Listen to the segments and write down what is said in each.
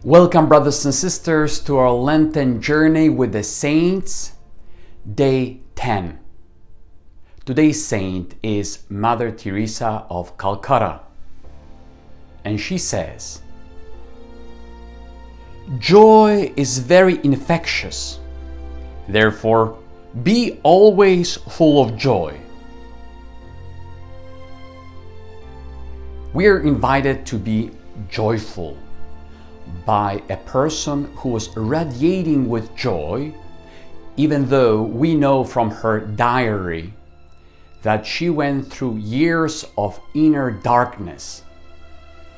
Welcome, brothers and sisters, to our Lenten journey with the saints, day 10. Today's saint is Mother Teresa of Calcutta, and she says, "Joy is very infectious, therefore be always full of joy." We are invited to be joyful by a person who was radiating with joy, even though we know from her diary that she went through years of inner darkness,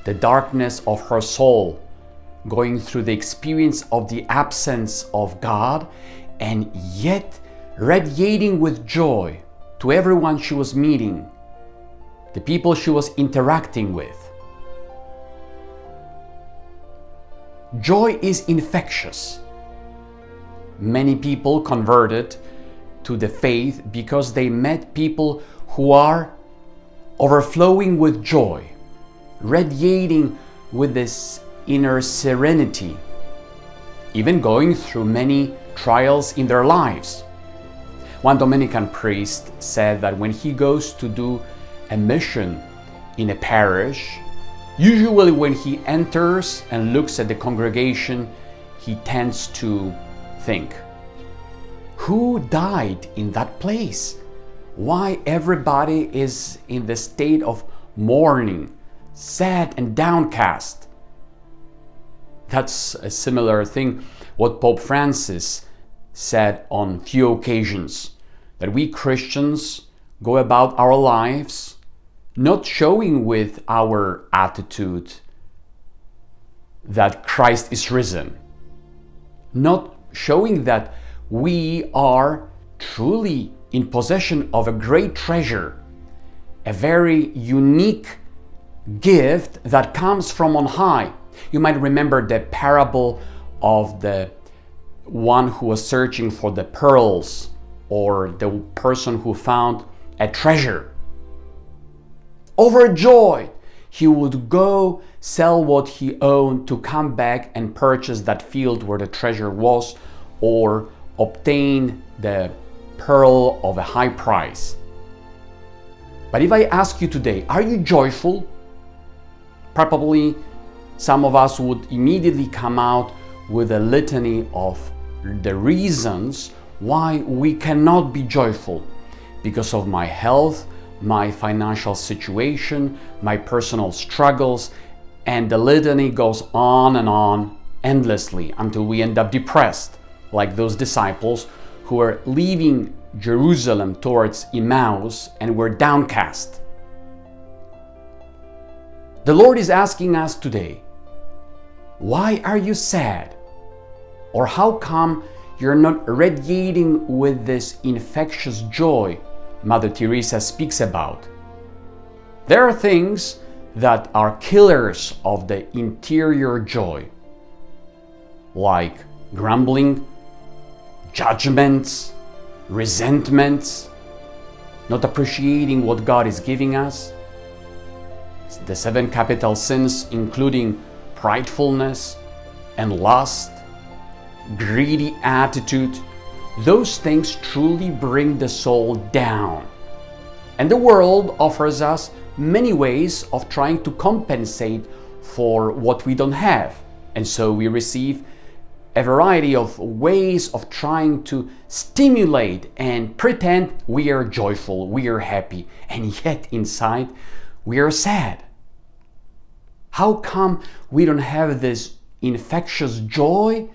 the darkness of her soul, going through the experience of the absence of God, and yet radiating with joy to everyone she was meeting, the people she was interacting with. Joy is infectious. Many people converted to the faith because they met people who are overflowing with joy, radiating with this inner serenity, even going through many trials in their lives. One Dominican priest said that when he goes to do a mission in a parish, usually when he enters and looks at the congregation, he tends to think, who died in that place? Why everybody is in the state of mourning, sad and downcast? That's a similar thing what Pope Francis said on few occasions, that we Christians go about our lives not showing with our attitude that Christ is risen, not showing that we are truly in possession of a great treasure, a very unique gift that comes from on high. You might remember the parable of the one who was searching for the pearls, or the person who found a treasure. Overjoyed, he would go sell what he owned to come back and purchase that field where the treasure was, or obtain the pearl of a high price. But if I ask you today, are you joyful? Probably some of us would immediately come out with a litany of the reasons why we cannot be joyful. Because of my health, my financial situation, my personal struggles, and the litany goes on and on endlessly until we end up depressed, like those disciples who were leaving Jerusalem towards Emmaus and were downcast. The Lord is asking us today, why are you sad? Or how come you're not radiating with this infectious joy Mother Teresa speaks about? There are things that are killers of the interior joy, like grumbling, judgments, resentments, not appreciating what God is giving us, the 7 capital sins, including pridefulness and lust, greedy attitude. Those things truly bring the soul down. And the world offers us many ways of trying to compensate for what we don't have. And so we receive a variety of ways of trying to stimulate and pretend we are joyful, we are happy, and yet inside we are sad. How come we don't have this infectious joy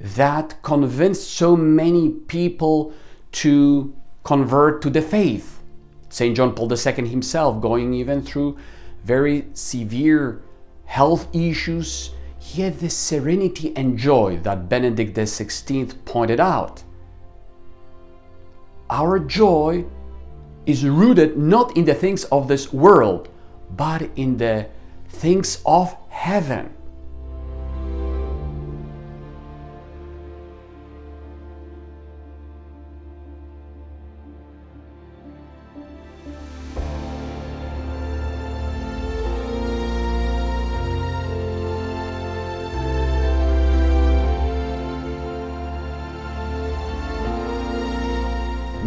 that convinced so many people to convert to the faith? St. John Paul II himself, going even through very severe health issues, he had this serenity and joy that Benedict XVI pointed out. Our joy is rooted not in the things of this world, but in the things of heaven.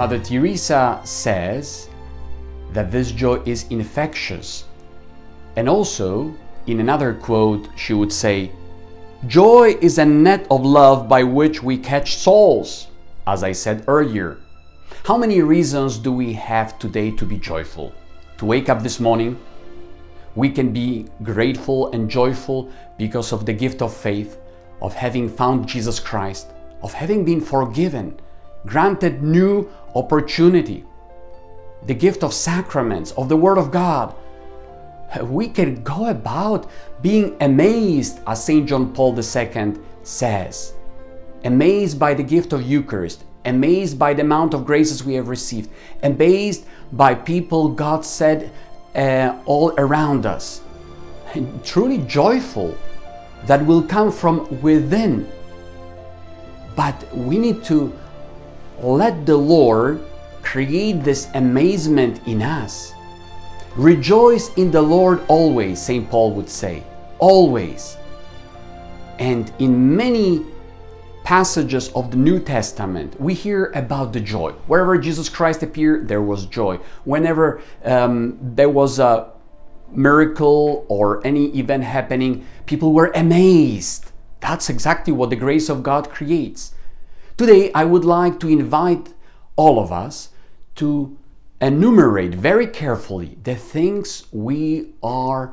Mother Teresa says that this joy is infectious. And also, in another quote, she would say, "Joy is a net of love by which we catch souls," as I said earlier. How many reasons do we have today to be joyful? To wake up this morning, we can be grateful and joyful because of the gift of faith, of having found Jesus Christ, of having been forgiven, granted new opportunity, the gift of sacraments, of the Word of God. We can go about being amazed, as St. John Paul II says, amazed by the gift of Eucharist, amazed by the amount of graces we have received, amazed by people God said all around us, and truly joyful that will come from within. But we need to let the Lord create this amazement in us. Rejoice in the Lord always, St. Paul would say, always. And in many passages of the New Testament, we hear about the joy. Wherever Jesus Christ appeared, there was joy. Whenever there was a miracle or any event happening, people were amazed. That's exactly what the grace of God creates. Today, I would like to invite all of us to enumerate very carefully the things we are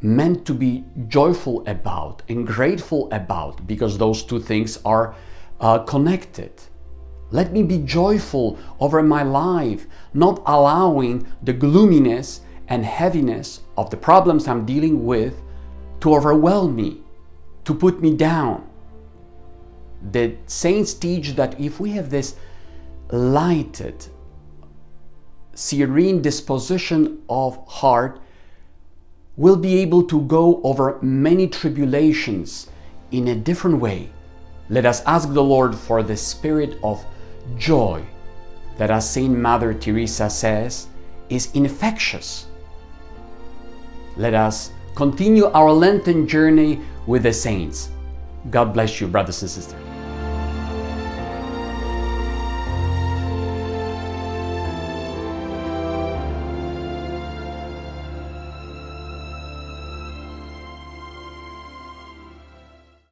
meant to be joyful about and grateful about, because those two things are connected. Let me be joyful over my life, not allowing the gloominess and heaviness of the problems I'm dealing with to overwhelm me, to put me down. The saints teach that if we have this lighted, serene disposition of heart, we'll be able to go over many tribulations in a different way. Let us ask the Lord for the spirit of joy that, as Saint Mother Teresa says, is infectious. Let us continue our Lenten journey with the saints. God bless you, brothers and sisters.